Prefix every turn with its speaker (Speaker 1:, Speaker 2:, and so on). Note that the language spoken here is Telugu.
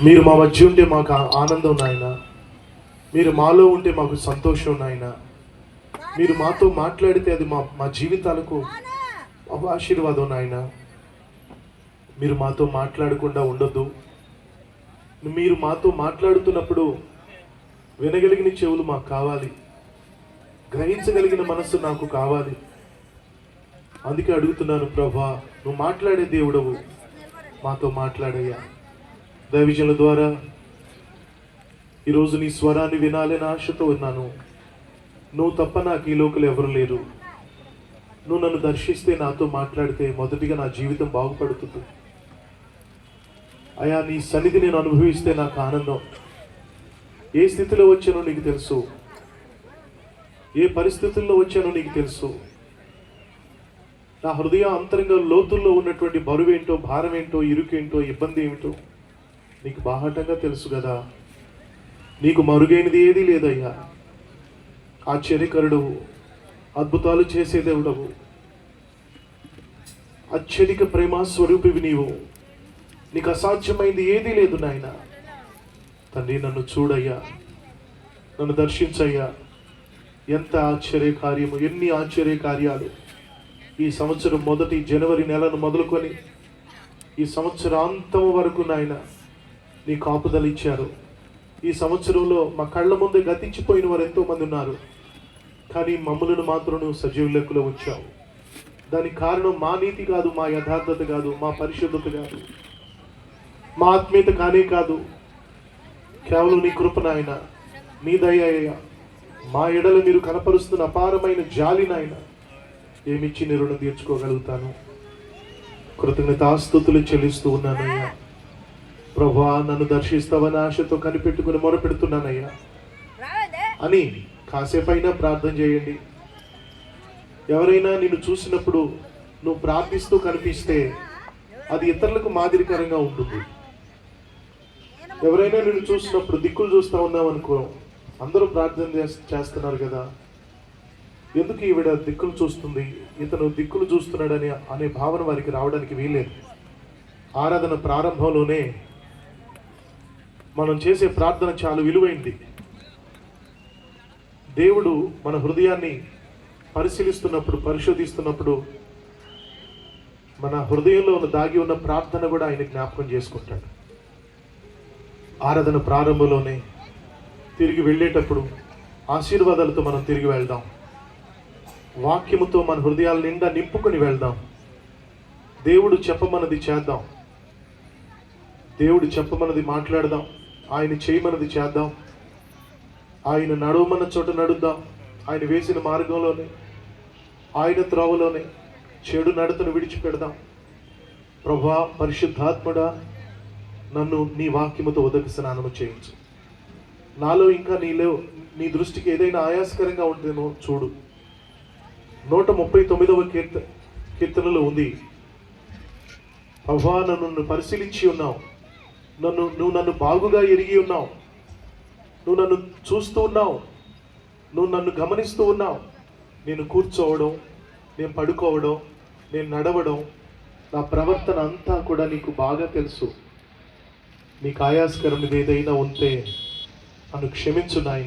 Speaker 1: మీరు మా మధ్య ఉంటే మాకు ఆనందం నాయన. మీరు మాలో ఉంటే మాకు సంతోషం నాయన. మీరు మాతో మాట్లాడితే అది మా జీవితాలకు ఆశీర్వాదం నాయన. మీరు మాతో మాట్లాడకుండా ఉండొద్దు. మీరు మాతో మాట్లాడుతున్నప్పుడు వినగలిగిన చెవులు మాకు కావాలి, గ్రహించగలిగిన మనస్సు నాకు కావాలి. అందుకే అడుగుతున్నాను ప్రభా, నువ్వు మాట్లాడే దేవుడవు, మాతో మాట్లాడయ్యా. దైవజనుల ద్వారా ఈరోజు నీ స్వరాన్ని వినాలని ఆశతో ఉన్నాను. నువ్వు తప్ప నాకు ఈ లోకలు ఎవరు లేరు. నువ్వు నన్ను దర్శిస్తే, నాతో మాట్లాడితే మొదటిగా నా జీవితం బాగుపడుతుంది అయ్యా. నీ సన్నిధి నేను అనుభవిస్తే నాకు ఆనందం. ఏ స్థితిలో వచ్చానో నీకు తెలుసు, ఏ పరిస్థితుల్లో వచ్చానో నీకు తెలుసు. నా హృదయ అంతరంగ లోతుల్లో ఉన్నటువంటి బరువేంటో, భారమేంటో, ఇరుకేంటో, ఇబ్బంది ఏమిటో నీకు బాహాటంగా తెలుసు కదా. నీకు మరుగైనది ఏదీ లేదయ్యా. ఆశ్చర్యకరుడవు, అద్భుతాలు చేసే దేవుడవు, అత్యధిక ప్రేమ స్వరూపివి నీవు. నీకు అసాధ్యమైంది ఏదీ లేదు నాయన. తండ్రి, నన్ను చూడయ్యా, నన్ను దర్శించయ్యా. ఎంత ఆశ్చర్య కార్యము, ఎన్ని ఆశ్చర్య కార్యాలు ఈ సంవత్సరం మొదటి జనవరి నెలను మొదలుకొని ఈ సంవత్సరాంతం వరకు నాయన నీ కాపుదలు ఇచ్చారు. ఈ సంవత్సరంలో మా కళ్ళ ముందే గతించిపోయిన వారు ఎంతోమంది ఉన్నారు, కానీ మమ్మలను మాత్రం నువ్వు సజీవ లెక్కలో ఉంచావు. దానికి కారణం మా నీతి కాదు, మా యథార్థత కాదు, మా పరిశుద్ధత కాదు, మా ఆత్మీయత కానే కాదు. కేవలం నీ కృప నాయన, నీ దయ. మా ఎడల మీరు కనపరుస్తున్న అపారమైన జాలి నాయన, ఏమిచ్చి నీ రుణం తీర్చుకోగలుగుతాను. కృతజ్ఞతాస్తుతులు చెల్లిస్తూ ఉన్నానయ్యా. ప్రభా, నన్ను దర్శిస్తావని ఆశతో కనిపెట్టుకుని మొరపెడుతున్నానయ్యా అని కాసేపైనా ప్రార్థన చేయండి. ఎవరైనా నిన్ను చూసినప్పుడు నువ్వు ప్రార్థిస్తూ కనిపిస్తే అది ఇతరులకు మాదిరికరంగా ఉంటుంది. ఎవరైనా నిన్ను చూసినప్పుడు దిక్కులు చూస్తూ ఉన్నావు అనుకో, అందరూ ప్రార్థన చేస్తున్నారు కదా, ఎందుకు ఈవిడ దిక్కులు చూస్తుంది, ఇతను దిక్కులు చూస్తున్నాడని అనే భావన వారికి రావడానికి వీలేదు. ఆరాధన ప్రారంభంలోనే మనం చేసే ప్రార్థన చాలా విలువైంది. దేవుడు మన హృదయాన్ని పరిశీలిస్తున్నప్పుడు, పరిశోధిస్తున్నప్పుడు మన హృదయంలో ఉన్న దాగి ఉన్న ప్రార్థన కూడా ఆయన జ్ఞాపకం చేసుకుంటాడు. ఆరాధన ప్రారంభంలోనే తిరిగి వెళ్ళేటప్పుడు ఆశీర్వాదాలతో మనం తిరిగి వెళ్దాం. వాక్యముతో మన హృదయాల నిండా నింపుకొని వెళ్దాం. దేవుడు చెప్పమన్నది చేద్దాం, దేవుడు చెప్పమన్నది మాట్లాడదాం, ఆయన చేయమన్నది చేద్దాం, ఆయన నడవమన్న చోట నడుద్దాం, ఆయన వేసిన మార్గంలోనే, ఆయన త్రోవలోనే చెడు నడతను విడిచిపెడదాం. ప్రభువా, పరిశుద్ధాత్ముడా, నన్ను నీ వాక్యముతో ఉదక స్నానము చేయించు. నాలో ఇంకా నీ దృష్టికి ఏదైనా ఆయాసకరంగా ఉంటేనో చూడు. 139వ కీర్తనలో ఉంది, ప్రభువా, నన్ను పరిశీలించి ఉన్నావు, నువ్వు నన్ను బాగుగా ఎరిగి ఉన్నావు, నువ్వు నన్ను చూస్తూ ఉన్నావు, నువ్వు నన్ను గమనిస్తూ ఉన్నావు. నేను కూర్చోవడం, నేను పడుకోవడం, నేను నడవడం, నా ప్రవర్తన అంతా కూడా నీకు బాగా తెలుసు. నీకు ఆయాస్కరం ఏదైనా ఉంటే నన్ను క్షమించు నాయనా.